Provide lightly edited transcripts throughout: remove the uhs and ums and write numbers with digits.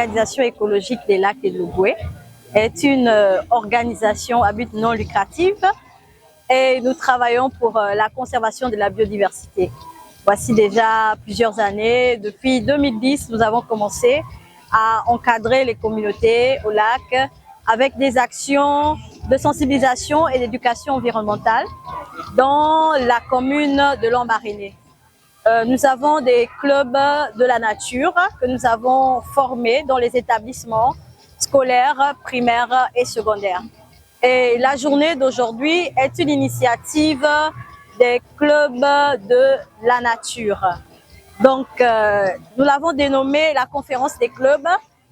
l'Organisation écologique des lacs et de l'Ogooué est une organisation à but non lucratif et nous travaillons pour la conservation de la biodiversité. Voici déjà plusieurs années. Depuis 2010, nous avons commencé à encadrer les communautés au lac avec des actions de sensibilisation et d'éducation environnementale dans la commune de Lambaréné. Nous avons des clubs de la nature que nous avons formés dans les établissements scolaires, primaires et secondaires. Et la journée d'aujourd'hui est une initiative des clubs de la nature. Donc, nous l'avons dénommée la conférence des clubs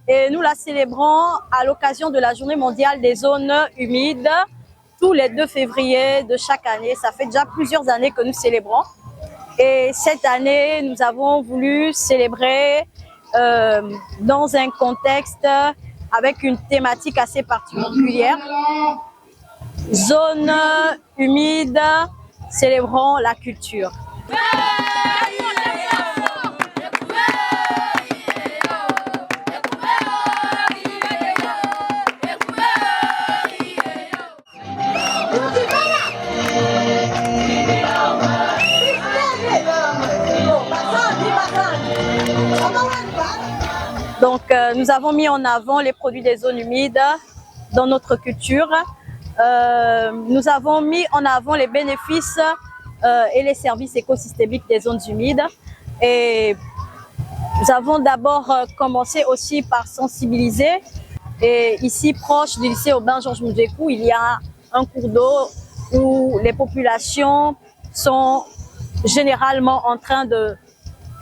et nous la célébrons à l'occasion de la journée mondiale des zones humides tous les 2 février de chaque année. Ça fait déjà plusieurs années que nous célébrons. Et cette année, nous avons voulu célébrer dans un contexte avec une thématique assez particulière. Zone humide, célébrons la culture. Donc, nous avons mis en avant les produits des zones humides dans notre culture. Nous avons mis en avant les bénéfices et les services écosystémiques des zones humides. Et nous avons d'abord commencé aussi par sensibiliser. Et ici, proche du lycée Aubin Georges Moudjekou, il y a un cours d'eau où les populations sont généralement en train de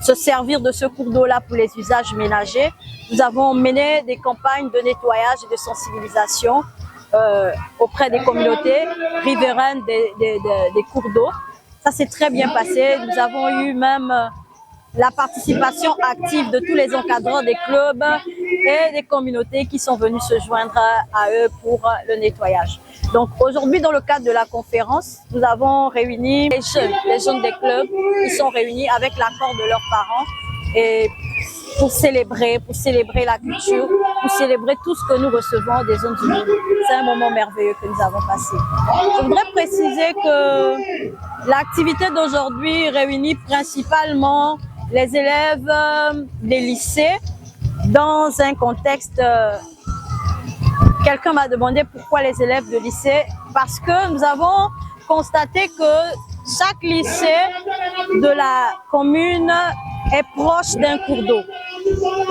se servir de ce cours d'eau-là pour les usages ménagers. Nous avons mené des campagnes de nettoyage et de sensibilisation auprès des communautés riveraines des cours d'eau. Ça s'est très bien passé. Nous avons eu même la participation active de tous les encadreurs des clubs et des communautés qui sont venus se joindre à eux pour le nettoyage. Donc aujourd'hui, dans le cadre de la conférence, nous avons réuni les jeunes des clubs qui sont réunis avec l'accord de leurs parents et pour célébrer la culture, pour célébrer tout ce que nous recevons des zones humides. C'est un moment merveilleux que nous avons passé. Je voudrais préciser que l'activité d'aujourd'hui réunit principalement les élèves des lycées dans un contexte. Quelqu'un m'a demandé pourquoi les élèves de lycée, parce que nous avons constaté que chaque lycée de la commune est proche d'un cours d'eau.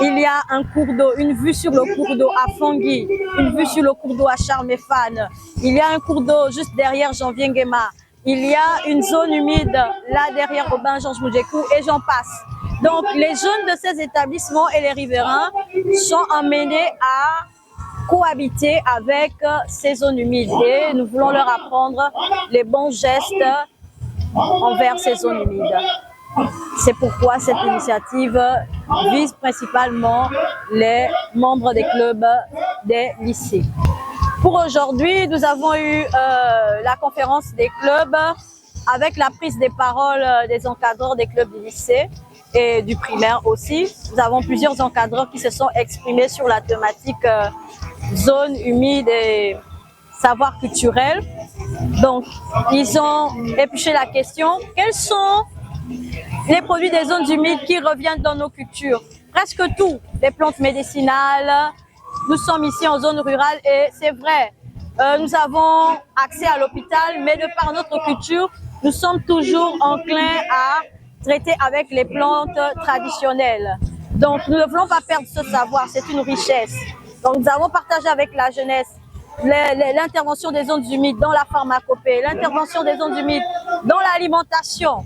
Il y a un cours d'eau, une vue sur le cours d'eau à Fangui, une vue sur le cours d'eau à Charmefane. Il y a un cours d'eau juste derrière Janvier Nguema. Il y a une zone humide là derrière Aubin Georges Moudjekou et j'en passe. Donc les jeunes de ces établissements et les riverains sont emmenés à cohabiter avec ces zones humides et nous voulons leur apprendre les bons gestes envers ces zones humides. C'est pourquoi cette initiative vise principalement les membres des clubs des lycées. Pour aujourd'hui, nous avons eu la conférence des clubs avec la prise des paroles des encadreurs des clubs du lycée et du primaire aussi. Nous avons plusieurs encadreurs qui se sont exprimés sur la thématique zone humide et savoir culturel. Donc, ils ont épluché la question, quels sont les produits des zones humides qui reviennent dans nos cultures? Presque tout, les plantes médicinales. Nous sommes ici en zone rurale et c'est vrai, nous avons accès à l'hôpital, mais de par notre culture, nous sommes toujours enclins à traiter avec les plantes traditionnelles. Donc, nous ne voulons pas perdre ce savoir, c'est une richesse. Donc, nous avons partagé avec la jeunesse l'intervention des zones humides dans la pharmacopée, l'intervention des zones humides dans l'alimentation.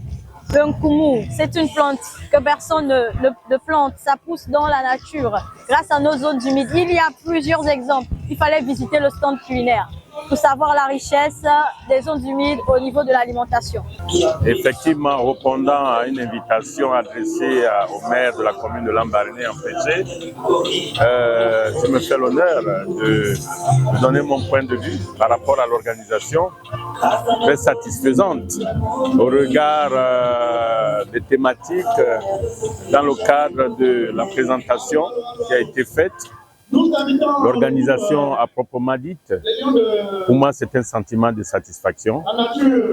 Le nkumu, c'est une plante que personne ne plante, ça pousse dans la nature grâce à nos zones humides. Il y a plusieurs exemples. Il fallait visiter le stand culinaire. pour savoir la richesse des zones humides au niveau de l'alimentation. Effectivement, répondant à une invitation adressée au maire de la commune de Lambaréné en PG, je me fais l'honneur de donner mon point de vue par rapport à l'organisation, très satisfaisante au regard des thématiques dans le cadre de la présentation qui a été faite. L'organisation à proprement dite, pour moi, c'est un sentiment de satisfaction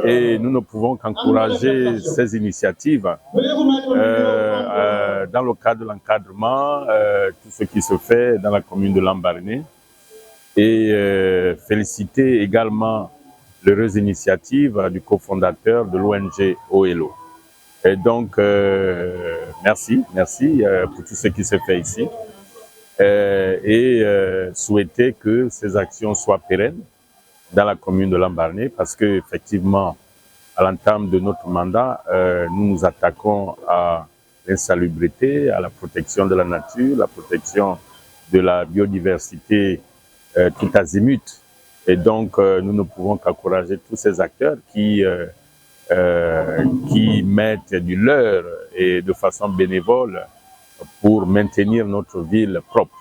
et nous ne pouvons qu'encourager ces initiatives dans le cadre de l'encadrement, tout ce qui se fait dans la commune de Lambaréné et féliciter également l'heureuse initiative du cofondateur de l'ONG OELO. Et donc, merci pour tout ce qui se fait ici. Souhaiter que ces actions soient pérennes dans la commune de Lambaréné parce qu'effectivement, à l'entame de notre mandat, nous nous attaquons à l'insalubrité, à la protection de la nature, la protection de la biodiversité tout azimut. Et donc, nous ne pouvons qu'encourager tous ces acteurs qui mettent du leur et de façon bénévole pour maintenir notre ville propre.